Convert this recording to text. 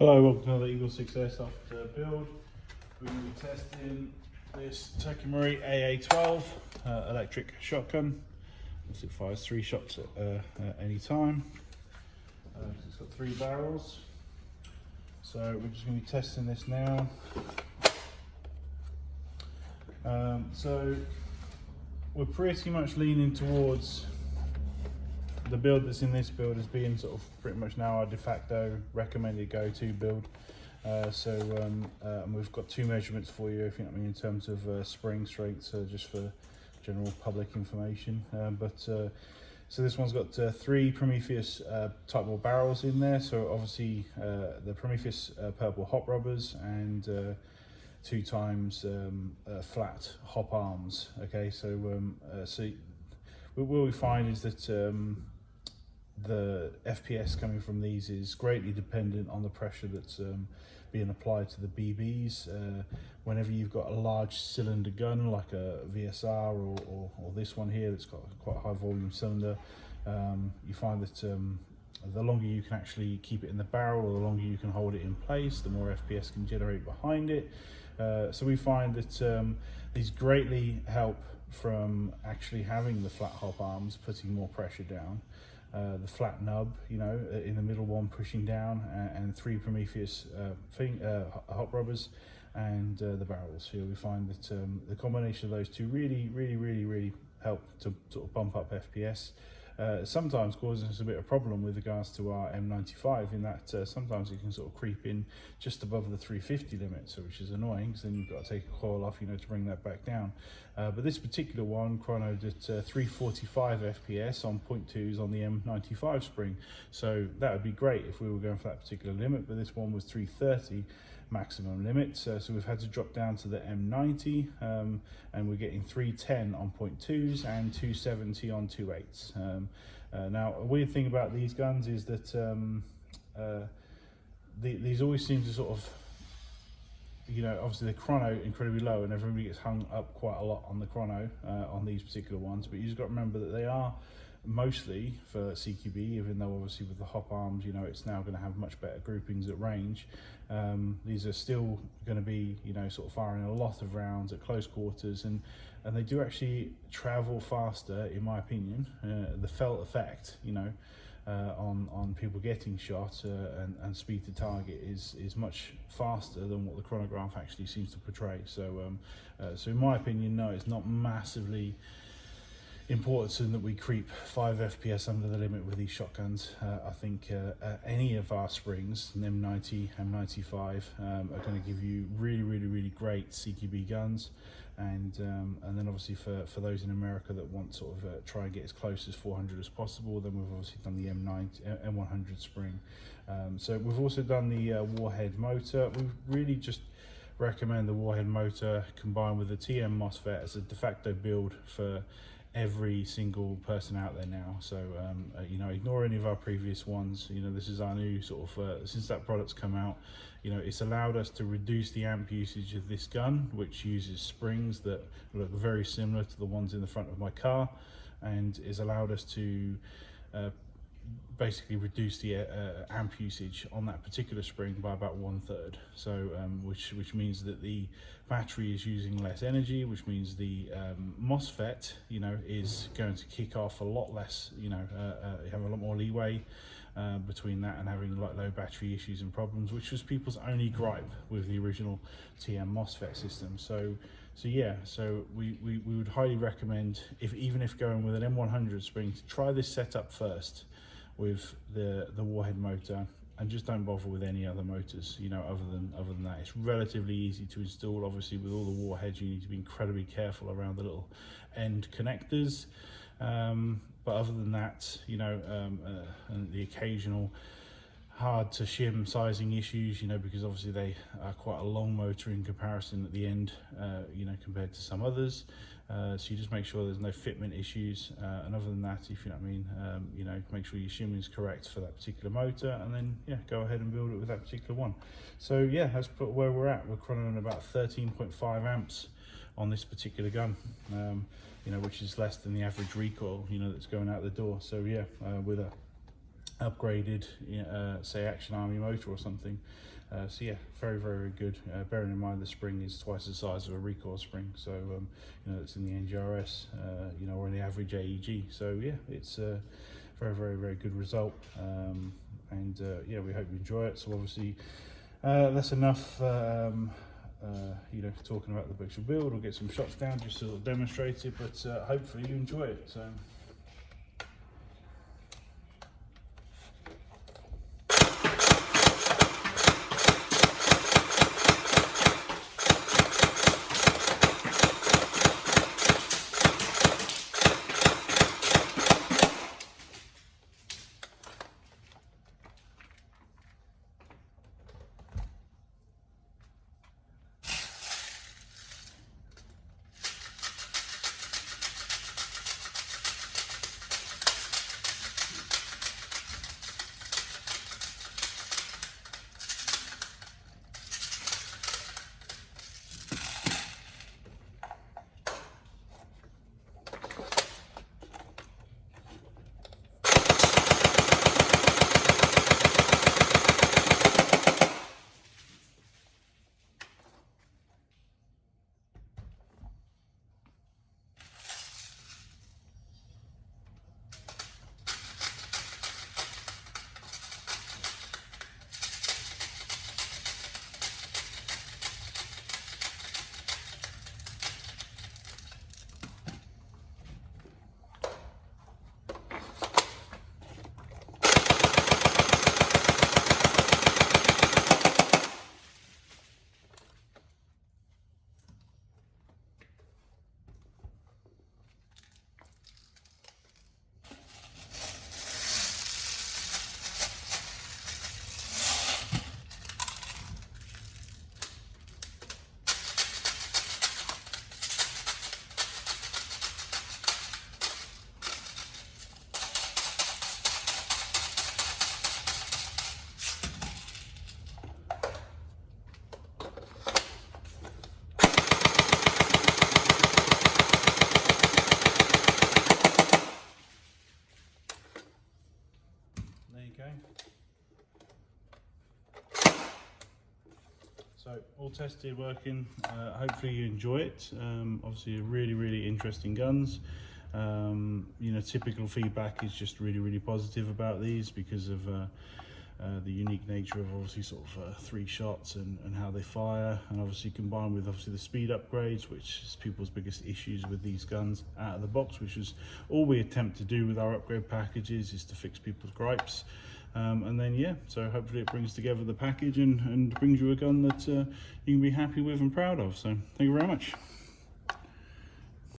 Hello, welcome to another EagleSix Airsoft build. We're going to be testing this TM AA12 electric shotgun. It fires 3 shots at any time. It's got 3 barrels. So we're just going to be testing this now. So we're pretty much leaning towards the build that's in this build as being sort of pretty much now our de facto recommended go-to build. And we've got 2 measurements for you, if you know what I mean, in terms of spring strengths, just for general public information. So this one's got 3 Prometheus type ball barrels in there. So obviously the Prometheus purple hop rubbers and 2 times flat hop arms. Okay, so what we find is that the FPS coming from these is greatly dependent on the pressure that's being applied to the BBs. Whenever you've got a large cylinder gun like a VSR or this one here that's got quite a high volume cylinder, you find that the longer you can actually keep it in the barrel, or the longer you can hold it in place, the more FPS can generate behind it. So we find that these greatly help from actually having the flat hop arms putting more pressure down. The flat nub, you know, in the middle one pushing down, and 3 Prometheus hop rubbers, and the barrels. Here we find that the combination of those 2 really help to sort of bump up FPS. Sometimes causing us a bit of problem with regards to our M95, in that sometimes it can sort of creep in just above the 350 limit, so which is annoying, because then you've got to take a coil off, you know, to bring that back down. But this particular one chronoed at 345 FPS on 0.2s on the M95 spring, so that would be great if we were going for that particular limit, but this one was 330 maximum limit, so we've had to drop down to the M90, and we're getting 310 on 0.2s and 270 on 2.8s. Now, a weird thing about these guns is that these always seem to sort of, you know, obviously the chrono incredibly low, and everybody gets hung up quite a lot on the chrono on these particular ones, but you just got to remember that they are mostly for CQB, even though obviously with the hop arms, you know, it's now going to have much better groupings at range. These are still going to be, you know, sort of firing a lot of rounds at close quarters, and they do actually travel faster, in my opinion. The felt effect, you know, on people getting shot and speed to target is much faster than what the chronograph actually seems to portray. So in my opinion, no, it's not massively important that we creep 5 FPS under the limit with these shotguns. I think any of our springs, an M90, M95, are going to give you really great CQB guns, and then obviously for those in America that want sort of try and get as close as 400 as possible, then we've obviously done the M100 spring. So we've also done the Warhead motor. We really just recommend the Warhead motor combined with the TM MOSFET as a de facto build for every single person out there now. So you know, ignore any of our previous ones. You know, this is our new sort of since that product's come out, you know, it's allowed us to reduce the amp usage of this gun, which uses springs that look very similar to the ones in the front of my car, and is allowed us to basically reduce the amp usage on that particular spring by about 1/3. So which means that the battery is using less energy, which means the MOSFET, you know, is going to kick off a lot less, you know, you have a lot more leeway between that and having like low battery issues and problems, which was people's only gripe with the original TM MOSFET system. So yeah, so we would highly recommend, even if going with an M100 spring, to try this setup first with the Warhead motor, and just don't bother with any other motors, you know, other than that. It's relatively easy to install. Obviously with all the Warheads, you need to be incredibly careful around the little end connectors, but other than that, you know, and the occasional hard to shim sizing issues, you know, because obviously they are quite a long motor in comparison at the end, you know, compared to some others. So you just make sure there's no fitment issues, and other than that, if you know what I mean, you know, make sure your shimming is correct for that particular motor, and then yeah, go ahead and build it with that particular one. So yeah, that's where we're at. We're chronoing about 13.5 amps on this particular gun, you know, which is less than the average recoil, you know, that's going out the door. So yeah, with a upgraded, say Action Army motor or something. So yeah, very, very good. Bearing in mind the spring is twice the size of a recoil spring, so it's in the NGRS, or in the average AEG. So yeah, it's a very, very, very good result. And yeah, we hope you enjoy it. So obviously, that's enough. Talking about the actual build. We'll get some shots down just to sort of demonstrate it, but hopefully you enjoy it. So. So all tested, working. Hopefully you enjoy it. Obviously really, really interesting guns. Typical feedback is just really, really positive about these because of the unique nature of obviously sort of 3 shots and how they fire, and obviously combined with obviously the speed upgrades, which is people's biggest issues with these guns out of the box, which is all we attempt to do with our upgrade packages, is to fix people's gripes. And then yeah, so hopefully it brings together the package and brings you a gun that you can be happy with and proud of. So thank you very much.